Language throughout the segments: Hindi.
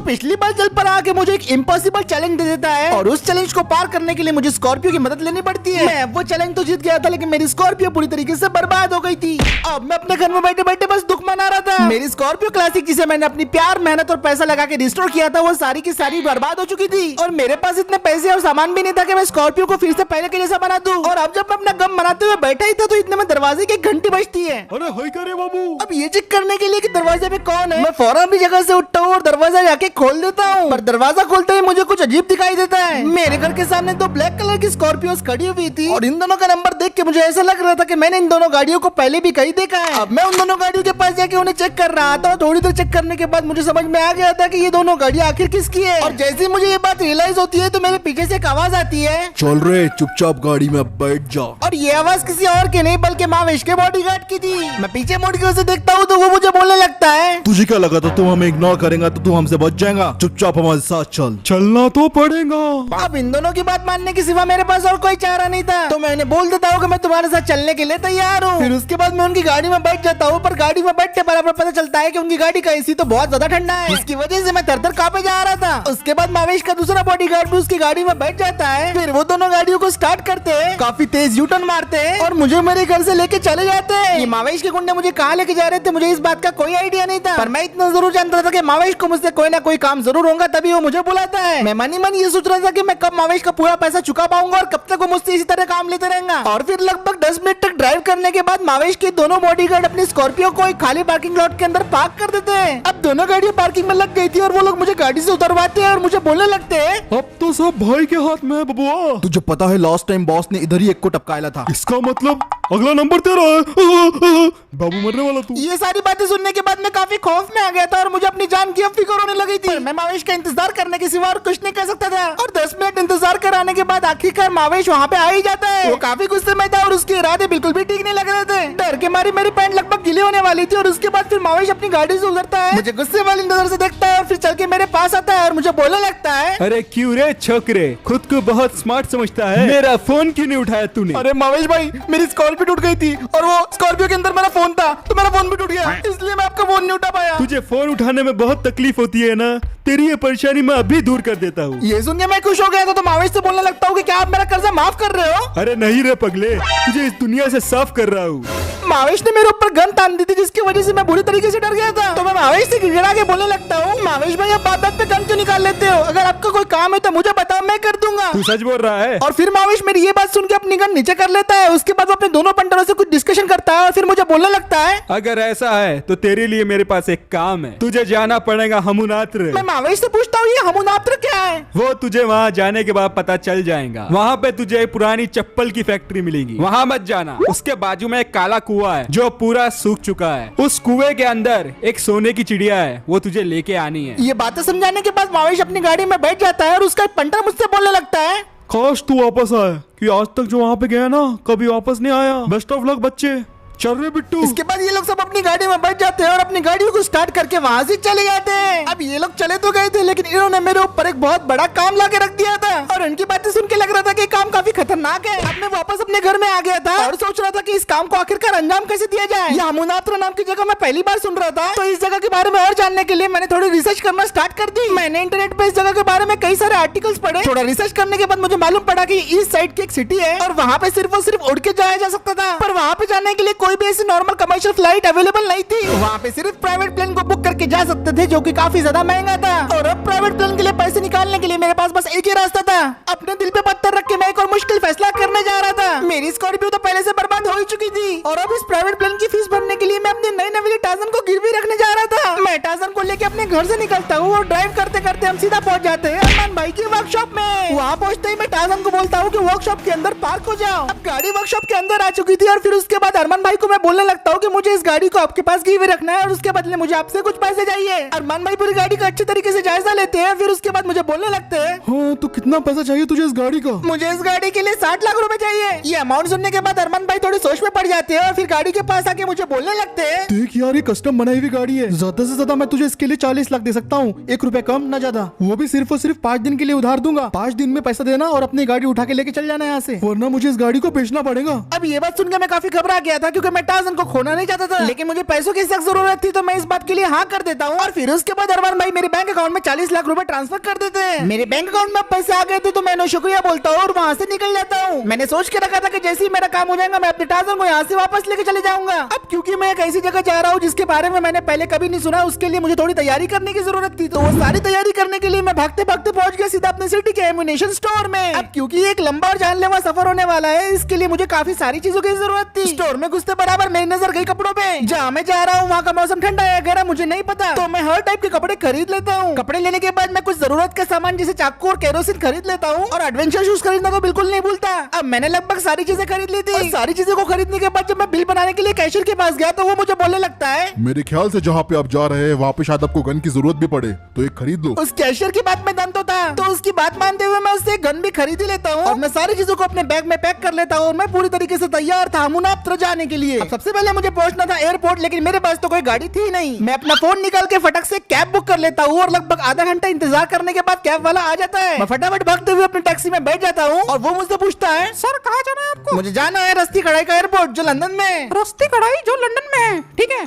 तो पिछली बार जल पर आके मुझे एक इम्पॉसिबल चैलेंज दे देता है और उस चैलेंज को पार करने के लिए मुझे स्कॉर्पियो की मदद लेनी पड़ती है। मैं वो चैलेंज तो जीत गया था, लेकिन मेरी स्कॉर्पियो पूरी तरीके से बर्बाद हो गई थी। अब मैं अपने घर में बैठे बैठे बस दुख मना रहा था। मेरी स्कॉर्पियो क्लासिक, जिसे मैंने अपनी प्यार, मेहनत और पैसा लगा के रिस्टोर किया था, वो सारी की सारी बर्बाद हो चुकी थी और मेरे पास इतने पैसे और सामान भी नहीं था कि मैं स्कॉर्पियो को फिर से पहले के जैसा बना दूं। और अब जब मैं अपना गम मनाते हुए बैठा ही था तो इतने में दरवाजे की घंटी बजती है। अरे हाय करे बाबू। अब ये चेक करने के लिए कि दरवाजे पे कौन है, मैं फौरन अपनी जगह से उठता हूँ और दरवाजा जाके खोल देता हूँ। पर दरवाजा खोलते ही मुझे कुछ अजीब दिखाई देता है। मेरे घर के सामने दो ब्लैक कलर की स्कॉर्पियोज खड़ी हुई थी और इन दोनों का नंबर देख के मुझे ऐसा लग रहा था कि मैंने इन दोनों गाड़ियों को पहले भी कहीं देखा है। अब मैं उन दोनों गाड़ियों के पास जाके उन्हें चेक कर रहा था और थोड़ी देर चेक करने के बाद मुझे समझ में आ गया था कि ये दोनों गाड़ियाँ आखिर किसकी है। और जैसे ही मुझे ये बात रियलाइज होती है तो मेरे पीछे से एक आवाज आती है, चल रे चुपचाप गाड़ी में बैठ जा। और ये आवाज किसी और की नहीं बल्कि मावेश के बॉडीगार्ड की थी। मैं पीछे मुड़ के उसे देखता हूँ तो वो मुझे बोलने लगता है, तुझे क्या लगा था तुम हमें इग्नोर करेगा तो तू हमसे बच जाएगा? चुपचाप हमारे साथ चल। चलना तो पड़ेगा। अब इन दोनों की बात मानने के सिवा मेरे पास और कोई चारा नहीं था, तो मैं उन्हें बोल देता हूँ कि मैं तुम्हारे साथ चलने के लिए तैयार हूँ। फिर उसके बाद मैं उनकी गाड़ी में बैठ जाता हूँ, पर गाड़ी में बैठने बराबर पता चलता है कि उनकी गाड़ी का एसी तो बहुत ज्यादा ठंडा है, इसकी वजह से मैं थर-थर कांपे जा रहा था। उसके बाद मावेश का दूसरा बॉडीगार्ड भी उसकी गाड़ी में बैठ जाता है। फिर वो दोनों गाड़ियों को स्टार्ट करते हैं, काफी तेज यू टर्न मारते हैं और मुझे मेरे घर से लेके चले जाते हैं। ये मावेश के गुंडे मुझे कहाँ लेके जा रहे थे मुझे इस बात का कोई आइडिया नहीं था, पर मैं इतना जरूर जानता था कि मावेश को मुझसे कोई ना कोई काम जरूर होगा, तभी वो मुझे बुलाता है। मैं मन ही मन ये सोच रहा था कि मैं कब मावेश का पूरा पैसा चुका पाऊंगा और कब तक वो मुझसे इसी तरह काम लेते रहेंगे। और फिर लगभग 10 मिनट तक ड्राइव करने के बाद मावेश के दोनों बॉडीगार्ड अपनी स्कॉर्पियो को एक खाली पार्किंग लॉट के अंदर पार्क कर देते हैं। अब दोनों गाड़ियां पार्किंग में लग गई थी और वो लोग मुझे गाड़ी से उतरवाते हैं और मुझे बोलने लगते हैं, अब तो सब भाई के हाथ में है बबुआ। तुझे पता है लास्ट टाइम बॉस ने इधर ही एक को टपकाया था, इसका मतलब अगला नंबर तेरा है। बाबू मरने वाला तू। ये सारी बातें सुनने के बाद मैं काफी खौफ में आ गया था और मुझे अपनी जान की अब फिक्र होने लगी थी। मैं मावेश का इंतजार करने के सिवा और कुछ नहीं कर सकता था और 10 मिनट इंतजार कराने के बाद आखिरकार मावेश वहाँ पे आ ही जाता है। वो काफी गुस्से में था और उसके इरादे बिल्कुल भी ठीक नहीं लग रहे थे। डर के मारी मेरी पैंट लगभग गीली होने वाली थी और उसके बाद फिर मावेश अपनी गाड़ी से उतरता है, मुझे गुस्से वाली नजर से देखता है और फिर चल के मेरे पास आता है और मुझे बोलने लगता है, अरे क्यों रे छोकरे, खुद को बहुत स्मार्ट समझता है, मेरा फोन क्यों नहीं उठाया तूने? अरे मावेश भाई, मेरी स्कॉर्पियो टूट गई थी और वो स्कॉर्पियो के अंदर मेरा फोन था तो मेरा फोन भी टूट गया, इसलिए मैं आपका फोन नहीं उठा पाया। तुझे फोन उठाने में बहुत तकलीफ होती है ना, तेरी ये परेशानी मैं अभी दूर कर देता हूँ। ये सुन के मैं खुश हो गया था तो मावेश से बोलने लगता हूँ कि क्या आप मेरा कर्जा माफ कर रहे हो? अरे नहीं रे पगले, तुझे इस दुनिया से साफ कर रहा हूँ। मावेश ने मेरे ऊपर गन तान दी थी जिसकी वजह से मैं बुरी तरीके से डर गया था, तो मैं मावेश से गिड़गिड़ा के बोलने लगता हूँ, मावेश भाई आप बात पे गन क्यों निकाल लेते हो? अगर आपका कोई काम है तो मुझे बताओ, मैं कर दूंगा। तू सच बोल रहा है? और फिर मावेश मेरी ये बात सुन के अपनी गन नीचे कर लेता है। उसके बाद वो अपने दोनों पंटरों से कुछ डिस्कशन करता है और फिर मुझे बोलने लगता है, अगर ऐसा है तो तेरे लिए मेरे पास एक काम है, तुझे जाना पड़ेगा हमुनात्र। मैं मावेश से पूछता हूँ ये हमुनात्र क्या है? वो तुझे वहाँ जाने के बाद पता चल जाएगा। वहाँ पे तुझे पुरानी चप्पल की फैक्ट्री मिलेगी, वहाँ मत जाना। उसके बाजू में एक काला कुआं है जो पूरा सूख चुका है, उस कुएं के अंदर एक सोने की चिड़िया है, वो तुझे लेके आनी है। ये बातें समझाने के बाद मावेश अपनी गाड़ी में बैठ जाता है और उसका एक पंटर मुझसे बोलने लगता है, काश तू वापस आए, कि आज तक जो वहाँ पे गया ना कभी वापस नहीं आया। बेस्ट ऑफ लक बच्चे, चल रहे बिट्टू। इसके बाद ये लोग सब अपनी गाड़ी में बैठ जाते हैं और अपनी गाड़ियों को स्टार्ट करके वहाँ से चले जाते हैं। अब ये लोग चले तो गए थे लेकिन इन्होंने मेरे ऊपर एक बहुत बड़ा काम ला के रख दिया था और इनकी बातें सुन के लग रहा था कि काम काफी खतरनाक है। अब मैं वापस अपने घर में आ गया था और सोच रहा था कि इस काम को आखिरकार अंजाम कैसे दिया जाए। यह हमुनात्र नाम की जगह मैं पहली बार सुन रहा था, तो इस जगह के बारे में और जानने के लिए मैंने थोड़ी रिसर्च करना स्टार्ट कर दी। मैंने इंटरनेट पे इस जगह के बारे में कई सारे आर्टिकल्स पढ़े। थोड़ा रिसर्च करने के बाद मुझे मालूम पड़ा कि ईस्ट साइड की एक सिटी है और वहाँ पे सिर्फ और सिर्फ उड़ के जाया जा सकता था, पर वहाँ पे जाने के लिए कोई भी ऐसी नॉर्मल कमर्शियल फ्लाइट अवेलेबल नहीं थी। वहाँ पे सिर्फ प्राइवेट प्लेन को बुक करके जा सकते थे जो कि काफी ज्यादा महंगा था और अब प्राइवेट प्लेन के लिए पैसे निकालने के लिए मेरे पास बस एक ही रास्ता था। अपने दिल पे पत्थर रख के मैं एक और मुश्किल फैसला करने जा रहा था। मेरी स्कॉर्पियो तो पहले से बर्बाद हो ही चुकी थी और अब इस प्राइवेट प्लेन की फीस भरने के लिए मैं अपने नए नवेली टार्जन को गिरवी रखने जा रहा था। मैं टार्जन को लेके अपने घर से निकलता हूँ और ड्राइव करते करते हम सीधा पहुँच जाते हैं अरमान भाई की वर्कशॉप में। वहाँ पहुँचते ही मैं टार्जन को बोलता हूँ कि वर्कशॉप के अंदर पार्क हो जाओ। अब गाड़ी वर्कशॉप के अंदर आ चुकी थी और फिर उसके बाद अरमान भाई को मैं बोलने लगता हूँ कि मुझे इस गाड़ी को आपके पास गिरवी रखना है और उसके बदले मुझे आपसे कुछ पैसे चाहिए। अरमान भाई पूरी गाड़ी का अच्छे तरीके से जायजा लेते लेते हैं, फिर उसके बाद मुझे बोलने लगते हैं। हाँ तो कितना पैसा चाहिए तुझे इस गाड़ी का? मुझे इस गाड़ी के लिए 60 लाख रुपए चाहिए। ये अमाउंट सुनने के बाद अरमान भाई थोड़ी सोच में पड़ जाते हैं और फिर गाड़ी के पास आके मुझे बोलने लगते हैं। देख यार, ये कस्टम बनाई हुई गाड़ी है, ज्यादा से ज्यादा मैं तुझे इसके लिए 40 लाख दे सकता हूँ, 1 रुपए कम ना ज्यादा, वो भी सिर्फ और सिर्फ 5 दिन के लिए उधार दूंगा। 5 दिन में पैसा देना और अपनी गाड़ी उठा के लेके चल जाना यहाँ से, वरना मुझे इस गाड़ी को बेचना पड़ेगा। अब ये बात सुनकर मैं काफी घबरा गया था, क्योंकि मैं टार्जन को खोना नहीं चाहता था, लेकिन मुझे पैसों की सख्त जरूरत थी, तो मैं इस बात के लिए हाँ कर देता हूँ। और फिर उसके बाद अरमान भाई मेरे बैंक अकाउंट में 40 लाख रुपए ट्रांसफर कर देते हैं। मेरे बैंक अकाउंट में पैसे आ गए थे, तो मैं शुक्रिया बोलता हूँ और वहाँ से निकल जाता हूँ। मैंने सोच के रखा था कि जैसे ही मेरा काम हो जाएगा मैं अपने टार्जन को यहाँ से वापस लेके चले जाऊंगा। अब क्योंकि मैं एक ऐसी जगह जा रहा हूँ जिसके बारे में मैंने पहले कभी नहीं सुना, उसके लिए मुझे थोड़ी तैयारी करने की जरूरत थी, तो वो सारी तैयारी करने के लिए मैं भागते भागते पहुंच गया सीधा अपने सिटी के एम्युनिशन स्टोर में। अब क्योंकि एक लंबा और जानलेवा सफर होने वाला है, इसके लिए मुझे काफी सारी चीजों की जरूरत थी। स्टोर में घुसते बराबर मेरी नजर गई कपड़ों पे। जहाँ मैं जा रहा हूँ वहाँ का मौसम ठंडा है गहरा मुझे नहीं पता, तो मैं हर टाइप के कपड़े खरीद लेता हूँ। कपड़े लेने के बाद मैं कुछ जरूरत के सामान जैसे चाकू और केरोसिन खरीद लेता हूँ, और एडवेंचर शूज खरीदना तो बिल्कुल नहीं भूलता। अब मैंने लगभग सारी चीजें खरीद ली थी, और सारी चीजों को खरीदने के बाद जब मैं बिल बनाने के लिए कैशियर के पास गया, तो वो मुझे बोलने लगता है, मेरे ख्याल से जहाँ पे आप जा रहे हैं वहाँ पे शायद आपको गन की जरूरत भी पड़े, तो एक खरीद लो। उस कैशियर की बात में दम तो था, तो उसकी बात मानते हुए मैं उससे गन भी खरीद ही लेता हूँ, और मैं सारी चीजों को अपने बैग में पैक कर लेता हूँ, और मैं पूरी तरीके से तैयार था मुनाफ्तर जाने के लिए। अब सबसे पहले मुझे पहुंचना था एयरपोर्ट, लेकिन मेरे पास तो कोई गाड़ी थी नहीं। मैं अपना फोन निकाल के फटक से कैब बुक कर लेता हूँ, और लगभग आधा घंटा इंतजार करने के बाद कैब वाला आ जाता है। मैं फटाफट भागते हुए अपनी टैक्सी में बैठ जाता हूँ, और वो मुझसे पूछता है, सर कहाँ जाना है आपको? मुझे जाना है रस्ती कढ़ाई का एयरपोर्ट, जो लंदन में। रस्ती कढ़ाई जो लंदन में है, ठीक है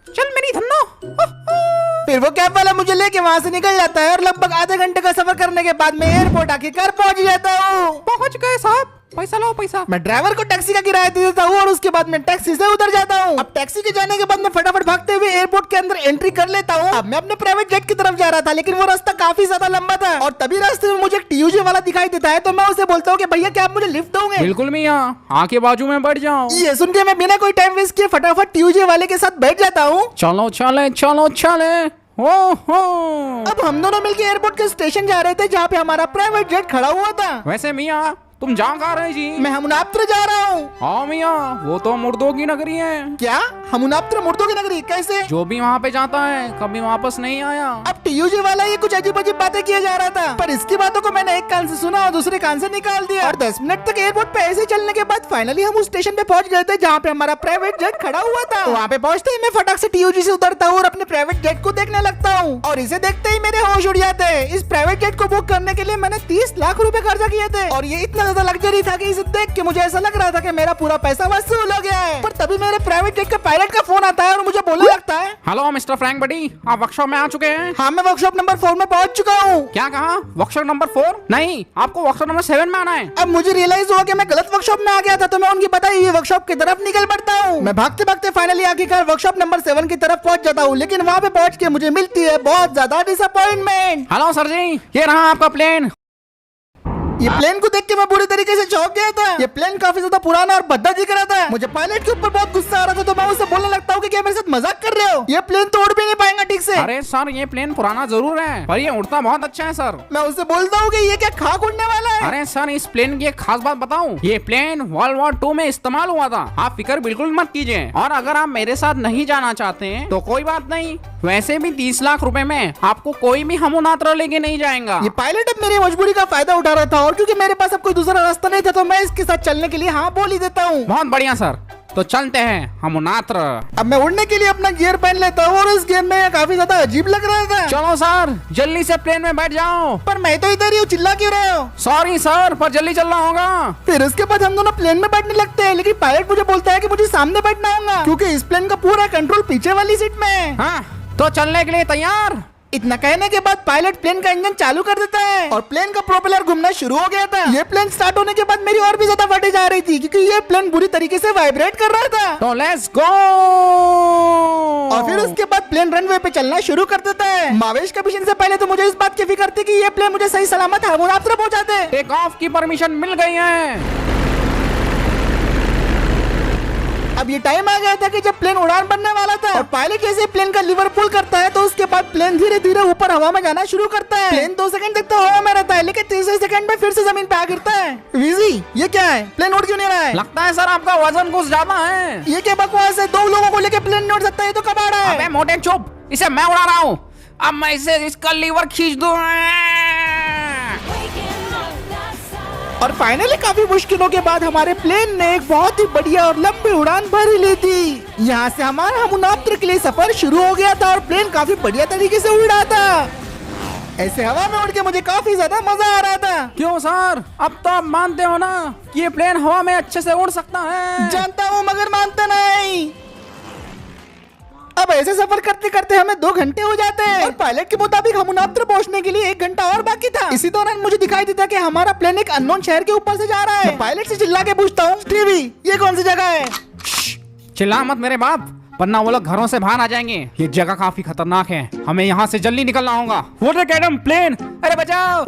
चल मेरी धन्नो। फिर वो कैब वाला मुझे लेके वहाँ से निकल जाता है, और लगभग आधे घंटे का सफर करने के बाद मैं एयरपोर्ट आखिरकार पहुँच जाता हूँ। पहुँच गए साहब, पैसा लो पैसा। मैं ड्राइवर को टैक्सी का किराया दे देता हूँ, और उसके बाद मैं टैक्सी से उतर जाता हूँ। अब टैक्सी के जाने के बाद मैं फटाफट भागते हुए एयरपोर्ट के अंदर एंट्री कर लेता हूँ। अब मैं अपने प्राइवेट जेट की तरफ जा रहा था, लेकिन वो रास्ता काफी ज्यादा लंबा था, और तभी रास्ते में मुझे एक टीयूजी वाला दिखाई देता है, तो मैं उसे बोलता हूँ कि भैया क्या आप मुझे लिफ्ट दोगे? बिल्कुल मियाँ, आके बाजू में बैठ जाओ। ये सुन के मैं बिना कोई टाइम वेस्ट किए फटाफट टीयूजी वाले के साथ बैठ जाता हूँ। चलो चले चलो चले, हो। अब हम दोनों मिलकर एयरपोर्ट के स्टेशन जा रहे थे, जहाँ पे हमारा प्राइवेट जेट खड़ा हुआ था। वैसे मियाँ तुम जहाँ कहाँ रहे जी? मैं हमुनाप्त्र जा रहा हूँ। हाँ मियाँ, वो तो मुर्दों की नगरी है। क्या? हमुनाप्त्र मुर्दों की नगरी? कैसे? जो भी वहाँ पे जाता है कभी वापस नहीं आया। अब टीयूजी वाला ये कुछ अजीब अजीब बातें किया जा रहा था, पर इसकी बातों को मैंने एक कान से सुना और दूसरे कान से निकाल दिया, और 10 मिनट तक एयरपोर्ट पे ऐसे चलने के बाद फाइनली हम उस स्टेशन पे पहुंच गए थे, जहाँ पे हमारा प्राइवेट जेट खड़ा हुआ था। वहाँ पे पहुँचते ही मैं फटाक से टीयूजी से उतरता हूँ और अपने प्राइवेट जेट को देखने लगता हूँ, और इसे देखते ही मेरे होश उड़ जाते हैं। इस प्राइवेट जेट को बुक करने के लिए मैंने 30 लाख रुपए खर्चा किए थे, और ये इतना ज्यादा लग्जरी था कि इसे देख के मुझे ऐसा लग रहा था कि मेरा पूरा पैसा वसूल हो गया है। पर तभी मेरे प्राइवेट जेट का पायलट का फोन आता है, और मुझे बोलने लगता है, हेलो मिस्टर फ्रैंक बडी, आप वर्कशॉप में आ चुके हैं? हाँ मैं वर्कशॉप नंबर 4 में पहुंच चुका हूँ। क्या कहा? Workshop number 4? नहीं, आपको वर्कशॉप नंबर 7 में आना है। अब मुझे रियलाइज हुआ कि मैं गलत वर्कशॉप में आ गया था, तो मैं उनकी बताई हुई वर्कशॉप की तरफ निकल पड़ता हूँ। मैं भागते भागते फाइनली आखिरकार वर्कशॉप नंबर 7 की तरफ पहुंच जाता हूँ, लेकिन वहाँ पे पहुंच के मुझे मिलती है बहुत ज्यादा डिसअपॉइंटमेंट। हेलो सर जी, ये रहा आपका प्लेन। ये प्लेन को देख के मैं बुरी तरीके से चौंक गया था। ये प्लेन काफी ज्यादा पुराना और भद्दा दिख रहा था। मुझे पायलट के ऊपर बहुत गुस्सा आ रहा था, तो मैं उससे बोलने लगता हूँ कि क्या मेरे साथ मजाक कर रहे हो? ये प्लेन तो उड़ भी नहीं पाएगा ठीक से। अरे सर, ये प्लेन पुराना जरूर है, पर ये उड़ता बहुत अच्छा है सर। मैं उससे बोलता हूँ कि ये क्या खाक उड़ने वाला है? अरे सर, इस प्लेन की एक खास बात बताऊं, ये प्लेन वर्ल्ड वॉर 2 में इस्तेमाल हुआ था। आप फिक्र बिल्कुल मत कीजिए, और अगर आप मेरे साथ नहीं जाना चाहते हैं तो कोई बात नहीं, वैसे भी 30 लाख रुपए में आपको कोई भी हमुनात्रा लेके नहीं जाएगा। ये पायलट अब मेरी मजबूरी का फायदा उठा रहा था, और क्योंकि मेरे पास अब कोई दूसरा रास्ता नहीं था, तो मैं इसके साथ चलने के लिए हाँ बोल ही देता हूँ। बहुत बढ़िया सर, तो चलते हैं हमुनात्र। अब मैं उड़ने के लिए अपना गियर पहन लेता हूँ, और इस गियर में काफी ज्यादा अजीब लग रहा था। चलो सर, जल्दी से प्लेन में बैठ जाओ। पर मैं तो इधर ही हूँ, चिल्ला क्यों रहे हो? सॉरी सर, पर जल्दी चलना होगा। फिर उसके बाद हम दोनों प्लेन में बैठने लगते हैं, लेकिन पायलट मुझे बोलता है कि मुझे सामने बैठना होगा, क्योंकि इस प्लेन का पूरा कंट्रोल पीछे वाली सीट में है। हाँ, तो चलने के लिए तैयार? इतना कहने के बाद पायलट प्लेन का इंजन चालू कर देता है, और प्लेन का प्रोपेलर घूमना शुरू हो गया था। ये प्लेन स्टार्ट होने के बाद मेरी और भी ज्यादा फटे जा रही थी, क्योंकि ये प्लेन बुरी तरीके से वाइब्रेट कर रहा था। तो लेट्स गो। और फिर उसके बाद प्लेन रनवे पे चलना शुरू कर देता है। मावेश का मिशन से पहले तो मुझे इस बात की फिक्र थी कि ये प्लेन मुझे सही सलामत हमुनात्रा पहुंचा दे। टेक ऑफ की परमिशन मिल गई है। अब ये टाइम आ गया था कि जब प्लेन उड़ान बनने वाला था, और पायलट जैसे प्लेन का लीवर पुल करता है, तो उसके बाद प्लेन धीरे धीरे ऊपर हवा में जाना शुरू करता है। प्लेन 2 सेकंड तक तो हवा में रहता है, लेकिन तीसरे सेकंड में फिर से जमीन पे आ गिरता है। वीजी, ये क्या है? प्लेन उड़ क्यों नहीं रहा है? लगता है सर आपका वजन कुछ ज्यादा है। ये क्या बकवास है? 2 लोगों को लेके प्लेन नहीं उड़ सकता, ये तो कब आ रहा है? अबे मोटे चुप, इसे मैं उड़ा रहा हूँ। अब मैं इसे इसका लीवर खींच दूं। और फाइनली काफी मुश्किलों के बाद हमारे प्लेन ने एक बहुत ही बढ़िया और लंबी उड़ान भर ही ली थी। यहाँ से हमारा हमुनाप्तर के लिए सफर शुरू हो गया था और प्लेन काफी बढ़िया तरीके से उड़ रहा था। ऐसे हवा में उड़ के मुझे काफी ज्यादा मजा आ रहा था। क्यों सर, अब तो आप मानते हो ना कि ये प्लेन हवा में अच्छे से उड़ सकता है? जानता हूँ मगर मानता नहीं। अब ऐसे सफर करते करते हमें 2 घंटे हो जाते हैं और पायलट के मुताबिक हमुनाप्तर पहुंचने के लिए 1 घंटा और बाकी था। इसी दौरान मुझे दिखाई देता कि हमारा प्लेन एक अननोन शहर के ऊपर से जा रहा है। मैं पायलट से चिल्ला के पूछता हूँ, स्टीवी ये कौन सी जगह है? चिल्ला मत मेरे बाप, वरना वो लोग घरों से बाहर आ जाएंगे। ये जगह काफी खतरनाक है, हमें यहाँ से जल्दी निकलना होगा। वाटर कैडम प्लेन, अरे बचाओ।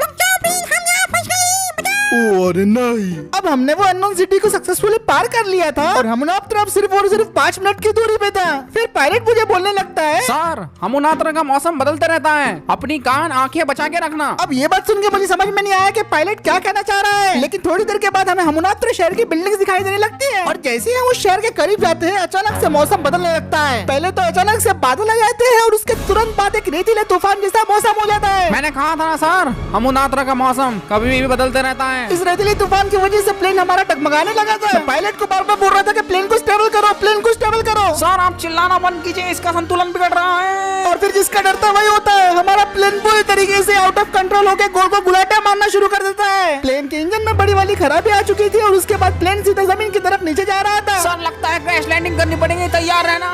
ओ अरे नहीं। अब हमने वो अननोन सिटी को सक्सेसफुली पार कर लिया था और हमुनाप्तर अब सिर्फ और सिर्फ 5 मिनट की दूरी पे था। फिर पायलट मुझे बोलने लगता है, सर हमुनाप्तर का मौसम बदलता रहता है, अपनी कान आंखें बचा के रखना। अब ये बात सुन के मुझे समझ में नहीं आया कि पायलट क्या कहना चाह रहा है। लेकिन थोड़ी देर के बाद हमें हमुनाप्तर शहर की बिल्डिंग दिखाई देने लगती है और जैसे ही हम उस शहर के करीब जाते हैं अचानक से मौसम बदलने लगता है। पहले तो अचानक से बादल आ जाते हैं और उसके तुरंत बाद एक रेतीले तूफान जैसा मौसम हो जाता है। मैंने कहा था ना सर, हमुनाप्तर का मौसम कभी भी बदलते रहता है। इस रेतीले तूफान की वजह से प्लेन हमारा टगमगाने लगा था। पायलट को बार बार बोल रहा था कि प्लेन को स्टेबल करो, प्लेन को स्टेबल करो। सर आप चिल्लाना बंद कीजिए, इसका संतुलन बिगड़ रहा है। और फिर जिसका डरता वही होता है। हमारा प्लेन पूरी तरीके से आउट ऑफ कंट्रोल होकर गोल को गुलाटे मारना शुरू कर देता है। प्लेन के इंजन में बड़ी वाली खराबी आ चुकी थी और उसके बाद प्लेन सीधे जमीन की तरफ नीचे जा रहा था। सर लगता है क्रैश लैंडिंग करनी पड़ेगी, तैयार रहना।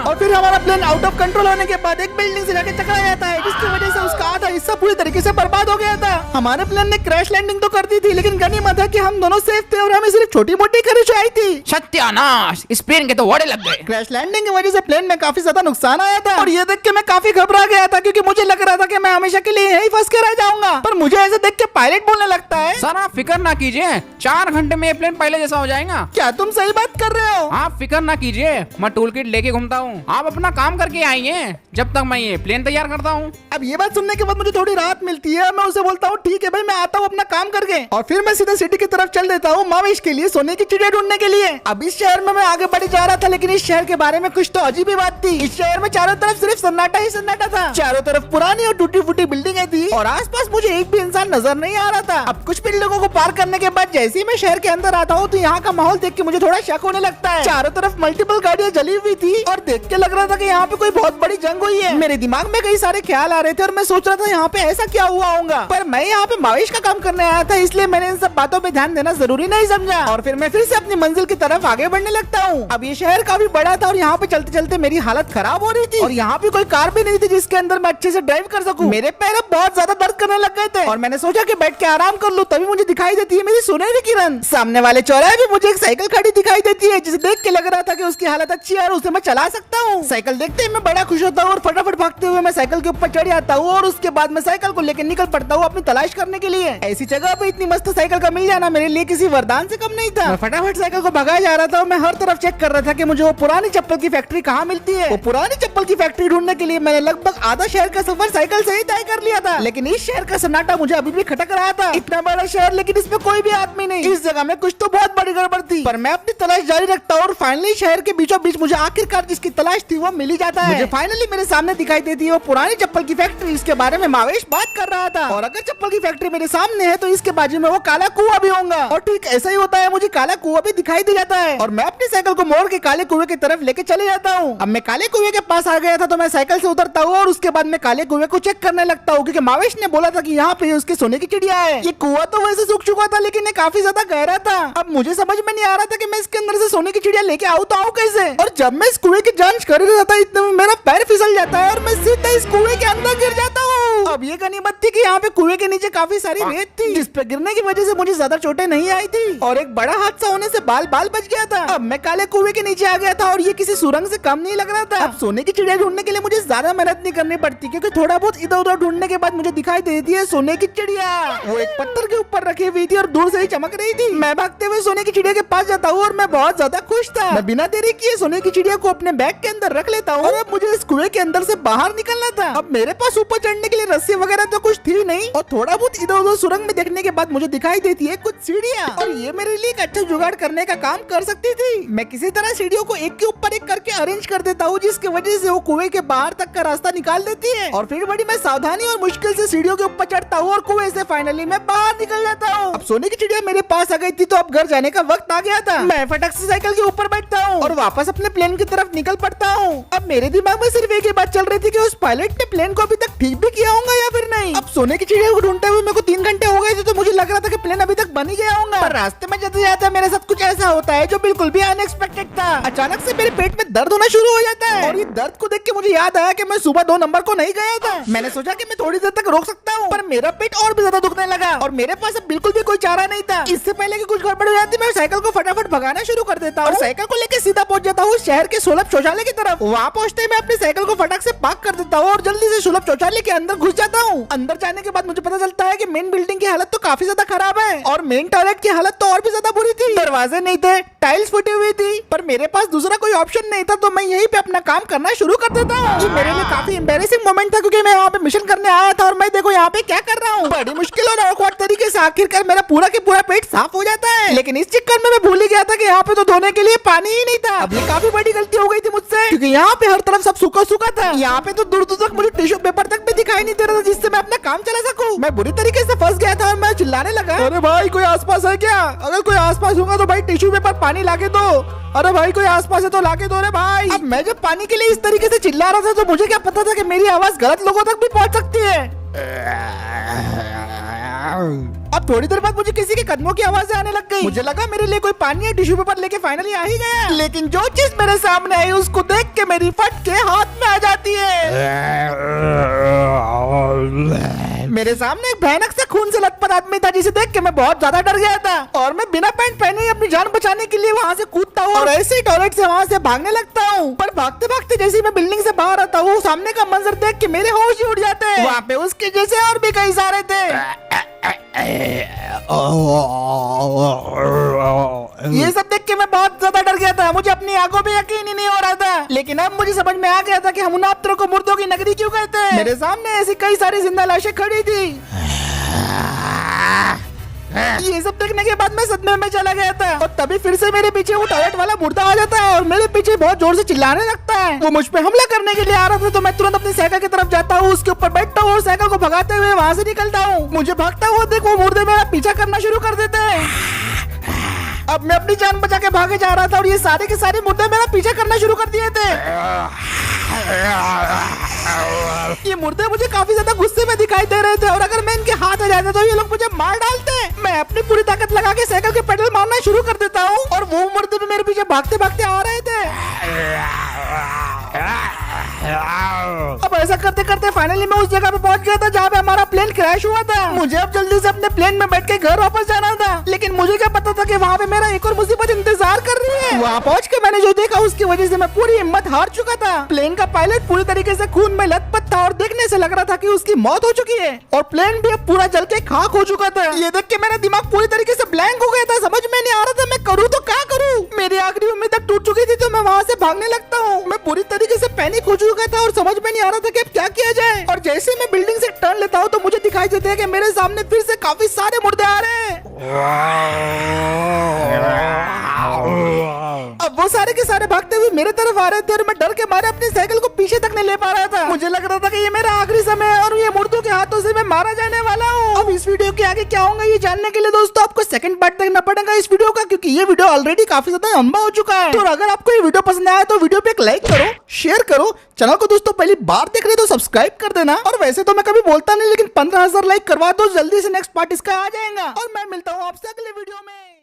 और फिर हमारा प्लेन आउट ऑफ कंट्रोल होने के बाद एक बिल्डिंग से जाके टकरा जाता है, जिसकी वजह से उसका आधा हिस्सा पूरी तरीके से बर्बाद हो गया था। हमारे प्लेन ने क्रैश लैंडिंग तो कर दी थी, लेकिन गनीमत है कि हम दोनों सेफ थे और हमें सिर्फ छोटी मोटी खरीच आई थी। सत्यानाश, इस प्लेन के तो वड़े लग गए। क्रैश लैंडिंग की वजह से प्लेन में काफी ज्यादा नुकसान आया था और ये देख के मैं काफी घबरा गया था, क्योंकि मुझे लग रहा था कि मैं हमेशा के लिए यहीं फंस के रह जाऊंगा। पर मुझे ऐसे देख के पायलट बोलने लगता है, सर आप फिक्र ना कीजिए, 4 घंटे में ये प्लेन पहले जैसा हो जाएगा। क्या तुम सही बात कर रहे हो? आप फिक्र ना कीजिए, मैं टूल किट लेके घूमता हूँ। आप अपना काम करके आइए जब तक मैं ये प्लेन तैयार करता हूँ। अब ये बात सुनने के बाद मुझे थोड़ी राहत मिलती है। मैं उसे बोलता हूँ, ठीक है भाई, मैं आता हूँ अपना काम करके। और फिर मैं सीधा सिटी की तरफ चल देता हूँ मावेश के लिए सोने की चिड़िया ढूंढने के लिए। अब इस शहर में मैं आगे बढ़ जा रहा था, लेकिन इस शहर के बारे में कुछ तो अजीब ही बात थी। इस शहर में चारों तरफ सिर्फ सन्नाटा ही सन्नाटा था। चारों तरफ पुरानी और टूटी फूटी बिल्डिंगें थी और आसपास मुझे एक भी इंसान नजर नहीं आ रहा था। अब कुछ बिल्डिंगों को पार करने के बाद जैसे ही मैं शहर के अंदर आता हूँ तो यहाँ का माहौल देख के मुझे थोड़ा शक होने लगता है। चारों तरफ मल्टीपल गाड़ियाँ जली हुई थी और देख के लग रहा था कि यहाँ पे कोई बहुत बड़ी जंग हुई है। मेरे दिमाग में कई सारे ख्याल आ रहे थे और मैं सोच रहा था यहाँ पे ऐसा क्या हुआ होगा। पर मैं यहाँ पे मावेश का काम करने आया था, इसलिए मैंने इन सब बातों पे ध्यान देना जरूरी नहीं समझा और फिर मैं फिर से अपनी मंजिल की तरफ आगे बढ़ने लगता हूँ। अब ये शहर काफी बड़ा था और यहाँ पे चलते चलते मेरी हालत खराब हो रही थी और यहाँ पे कोई कार भी नहीं थी जिसके अंदर मैं अच्छे से ड्राइव कर सकूं। मेरे पैर अब बहुत ज्यादा दर्द करने लग गए थे और मैंने सोचा कि बैठ के आराम कर लूं, तभी मुझे दिखाई देती है मेरी सुनहरी किरण। सामने वाले चौराहे पे मुझे एक साइकिल खड़ी दिखाई देती है, जिसे देख के लग रहा था कि उसकी हालत अच्छी है और उसे मैं चला सकता हूँ। साइकिल देखते ही मैं बड़ा खुश होता हूँ और फटाफट भागते हुए मैं साइकिल के ऊपर चढ़ जाता हूँ और उसके बाद मैं साइकिल को लेकर निकल पड़ता हूँ अपनी तलाश करने के लिए। ऐसी जगह पे इतनी मस्त साइकिल का मिल जाना मेरे लिए किसी वरदान से कम नहीं था। मैं फटाफट साइकिल को भगाया जा रहा था और मैं हर तरफ चेक कर रहा था कि मुझे वो पुरानी चप्पल की फैक्ट्री कहाँ मिलती है। वो पुरानी चप्पल की फैक्ट्री ढूंढने के लिए मैंने लगभग आधा शहर का सफर साइकिल से ही तय कर लिया था, लेकिन इस शहर का सन्नाटा मुझे अभी भी खटक रहा था। इतना बड़ा शहर लेकिन इसमें कोई भी आदमी नहीं। इस जगह में कुछ तो बहुत बड़ी गड़बड़ थी, पर मैं अपनी तलाश जारी रखता हूँ और फाइनली शहर के बीचों बीच मुझे आखिरकार जिसकी तलाश थी वो मिल ही जाता है। मुझे फाइनली मेरे सामने दिखाई देती है वो पुरानी चप्पल की फैक्ट्री। इसके बारे में मावेश बात कर रहा था और अगर चप्पल की फैक्ट्री मेरे सामने है तो इसके बाजू में वो काला कुआं भी होगा और ठीक ऐसा ही होता है, मुझे काला कुआं भी दिखाई दे जाता है और मैं अपनी साइकिल को मोड़ के काले कुएं की तरफ लेके चले जाता हूँ। अब मैं काले कुएं के पास आ गया था तो मैं साइकिल से उतरता हूँ और उसके बाद मैं काले कुएं को चेक करने लगता हूँ, क्योंकि मावेश ने बोला था कि यहाँ पे उसके सोने की चिड़िया है। ये कुआं तो वैसे सूख चुका था लेकिन ये काफी ज्यादा गहरा था। अब मुझे समझ में नहीं आ रहा था कि मैं इसके अंदर से सोने की चिड़िया लेके आऊँ तो आऊँ कैसे। और जब मैं इस कुएं की जांच कर रहा था इतने में मेरा पैर फिसल जाता है और मैं सीधा इस कुएं के अंदर गिर जाता हूँ। अब ये गनीमत थी कि यहाँ पे कुएं के नीचे काफी सारी रेत थी, जिस पे गिरने की वजह से मुझे ज्यादा चोटें नहीं आई थी और एक बड़ा हादसा होने से बाल बच गया था। अब मैं काले कुएं के नीचे आ गया था और ये किसी सुरंग से कम नहीं लग रहा था। अब सोने की चिड़िया ढूंढने के लिए मुझे ज्यादा मेहनत नहीं करनी पड़ती, क्योंकि थोड़ा बहुत इधर उधर ढूंढने के बाद मुझे दिखाई देती है सोने की चिड़िया। वो एक पत्थर के ऊपर रखी हुई थी और दूर से ही चमक रही थी। मैं भागते हुए सोने की चिड़िया के पास जाता हूँ और मैं बहुत ज्यादा खुश था। मैं बिना देरी किए सोने की चिड़िया को अपने बैग के अंदर रख लेता हूँ और अब मुझे इस कुएं के अंदर से बाहर निकलना था। अब मेरे पास ऊपर चढ़ने के लिए रस्सी वगैरह तो कुछ थी नहीं, और थोड़ा बहुत इधर उधर सुरंग में देखने के बाद मुझे दिखाई देती है कुछ सीढ़ियाँ, और ये मेरे लिए एक अच्छा जुगाड़ करने का काम कर सकती थी। मैं किसी तरह सीढ़ियों को एक के ऊपर एक करके अरेंज कर देता हूँ, जिसकी वजह से वो कुएं के बाहर तक का रास्ता निकाल देती है, और फिर बड़ी मैं सावधानी और मुश्किल से सीढ़ियों के ऊपर चढ़ता हूँ और कुएं से फाइनली मैं बाहर निकल जाता हूँ। अब सोने की चिड़िया मेरे पास आ गई थी, तो अब घर जाने का वक्त आ गया था। मैं फटक से साइकिल के ऊपर बैठता हूँ और वापस अपने प्लेन की तरफ निकल पड़ता हूँ। अब मेरे दिमाग में सिर्फ एक ही बात चल रही थी कि उस पायलट ने प्लेन को अभी तक ठीक भी किया होगा या फिर नहीं। अब सोने की चिड़िया को ढूंढते हुए मेरे को 3 घंटे हो गए थे, तो मुझे लग रहा था कि प्लेन अभी तक बन ही गया होगा, पर रास्ते में जाते जाते मेरे साथ कुछ ऐसा होता है जो बिल्कुल भी अनएक्सपेक्टेड था। अचानक से मेरे पेट में दर्द होना शुरू हो जाता है, और ये दर्द को देख के मुझे याद आया कि मैं सुबह 2 नंबर को नहीं गया था। मैंने सोचा कि मैं थोड़ी देर तक रोक सकता हूँ, पर मेरा पेट और भी ज्यादा दुखने लगा, और मेरे पास अब बिल्कुल भी कोई चारा नहीं था। इससे पहले कि कुछ गड़बड़ हो जाती, मैं साइकिल को फटाफट भगाना शुरू कर देता हूँ और साइकिल को लेकर सीधा पहुंच जाता हूँ शहर के सुलभ शौचालय की तरफ। वहाँ पहुंचते ही मैं अपनी साइकिल को फटाक से पार्क कर देता हूँ और जल्दी से सुलभ शौचालय के अंदर घुस जाता हूँ। अंदर जाने के बाद मुझे पता चलता है कि मेन बिल्डिंग की हालत तो काफी ज्यादा खराब है, और मेन टॉयलेट की हालत तो और भी ज्यादा बुरी थी। दरवाजे नहीं थे, टाइल्स फटी हुई थी, पर मेरे पास दूसरा कोई ऑप्शन नहीं था, तो मैं यहीं पे अपना काम करना शुरू कर देता हूँ। ये मेरे लिए काफी एम्बैरेसिंग मोमेंट था, क्योंकि मैं यहाँ पे मिशन करने आया था और मैं देखो यहाँ पे क्या कर रहा हूँ। बड़ी मुश्किल और awkward तरीके से आखिरकार मेरा पूरा के पूरा पेट साफ हो जाता है, लेकिन इस चक्कर में मैं भूल ही गया था कि यहाँ पे तो धोने के लिए पानी ही नहीं था। अब ये काफी बड़ी गलती हो गई थी मुझसे, क्योंकि यहाँ पे हर तरफ सब सूखा सूखा था। यहाँ पे तो दूर दूर तक मुझे टिश्यू पेपर तक भी दिखाई नहीं दे रहा था, जिससे मैं अपना काम चला सकूं। मैं बुरी तरीके से फंस गया था और मैं चिल्लाने लगा, अरे भाई कोई आसपास है क्या? अगर कोई आसपास होगा तो भाई टिश्यू पेपर पानी लाके दो। अरे भाई कोई आसपास है तो लाके दो रे भाई। अब मैं जब पानी के लिए इस तरीके से चिल्ला रहा था, तो मुझे क्या पता था कि मेरी आवाज गलत लोगों तक भी पहुंच सकती है। अब थोड़ी देर बाद मुझे किसी के कदमों की आवाजें आने लग गई। मुझे लगा मेरे लिए कोई पानी या टिश्यू पेपर लेके फाइनली आ ही गया, लेकिन जो चीज मेरे सामने आई उसको देख के मेरी फट के हाथ में आ जाती है। मेरे सामने एक भयानक सा खून से लथपथ आदमी था, जिसे देख के मैं बहुत ज्यादा डर गया था, और मैं बिना पैंट पहने ही अपनी जान बचाने के लिए वहाँ से कूदता हूँ और ऐसे ही टॉयलेट से वहाँ से भागने लगता हूँ। पर भागते भागते जैसे ही मैं बिल्डिंग से बाहर आता हूँ, सामने का मंजर देख के मेरे होश ही उड़ जाते हैं। वहाँ पे उसके जैसे और भी कई सारे थे। ये सब देख के मैं बहुत ज्यादा डर गया था, मुझे अपनी आंखों पे यकीन ही नहीं हो रहा था। लेकिन अब मुझे समझ में आ गया था कि हम उन आपतरों को मुर्दों की नगरी क्यों कहते हैं। मेरे सामने ऐसी कई सारी जिंदा लाशें खड़ी थी। ये सब देखने के बाद मैं सदमे में चला गया था, और तभी फिर से मेरे पीछे वो टॉयलेट वाला मुर्दा आ जाता है और मेरे पीछे बहुत जोर से चिल्लाने लगता है। वो मुझ पे हमला करने के लिए आ रहा था, तो मैं तुरंत अपनी साइकिल की तरफ जाता हूँ, उसके ऊपर बैठता हूँ और साइकिल को भगाते हुए वहाँ से निकलता हूँ। मुझे भागता हुआ देख वो मुर्दे मेरा पीछा करना शुरू कर देते हैं। अब मैं अपनी जान बचा के भागे जा रहा था, और ये सारे के सारे मुर्दे मेरा पीछा करना शुरू कर दिए थे। ये मुर्दे मुझे काफी ज्यादा गुस्से में दिखाई दे रहे थे, और अगर मैं इनके हाथ आ जाता तो ये लोग मुझे मार डालते। मैं अपनी पूरी ताकत लगा के साइकिल के पेडल मारना शुरू कर देता हूँ, और वो मुर्दे भी मेरे पीछे भागते भागते आ रहे थे। अब ऐसा करते करते फाइनली मैं उस जगह पे पहुंच गया था जहाँ पे हमारा प्लेन क्रैश हुआ था। मुझे अब जल्दी से अपने प्लेन में बैठ के घर वापस जाना था, लेकिन मुझे क्या पता था कि वहाँ पे मेरा एक और मुसीबत इंतजार कर रही है। वहाँ पहुँच के मैंने जो देखा उसकी वजह से मैं पूरी हिम्मत हार चुका था। प्लेन का पायलट पूरी तरीके से खून में लथपथ था, और देखने से लग रहा था कि उसकी मौत हो चुकी है, और प्लेन भी अब पूरा जल के खाक हो चुका था। ये देख के मेरा दिमाग पूरी तरीके से ब्लैंक हो गया था, समझ में नहीं आ रहा था मैं करूँ तो क्या करूँ। मेरी आखिरी उम्मीद तक टूट चुकी थी, तो मैं वहाँ से भागने लगता हूँ। मैं पूरी तरीके से पैनिक हो चुका था और समझ में नहीं आ रहा था कि अब क्या किया जाए। और जैसे मैं बिल्डिंग से टर्न लेता हूँ, तो मुझे दिखाई देता है कि मेरे सामने फिर से काफी सारे मुर्दे आ रहे हैं। अब वो सारे के सारे भागते हुए मेरे तरफ आ रहे थे, और मैं डर के मारे अपनी साइकिल को पीछे तक नहीं ले पा रहा था। मुझे लग रहा था कि ये मेरा आखिरी समय है, और ये मुर्दों के हाथों से मैं मारा जाने वाला हूँ। अब इस वीडियो के आगे क्या होगा ये जानने के लिए दोस्तों आपको सेकंड पार्ट देखना पड़ेगा इस वीडियो का, क्योंकि ये वीडियो ऑलरेडी काफी ज्यादा लंबा हो चुका है। तो अगर आपको ये वीडियो पसंद आया तो वीडियो पे एक लाइक करो, शेयर करो, चैनल को दोस्तों पहली बार देख रहे तो सब्सक्राइब कर देना। और वैसे तो मैं कभी बोलता नहीं, लेकिन 15,000 लाइक करवा दो, जल्दी से नेक्स्ट पार्ट इसका आ जाएगा। और मैं मिलता हूँ आपसे अगले वीडियो में।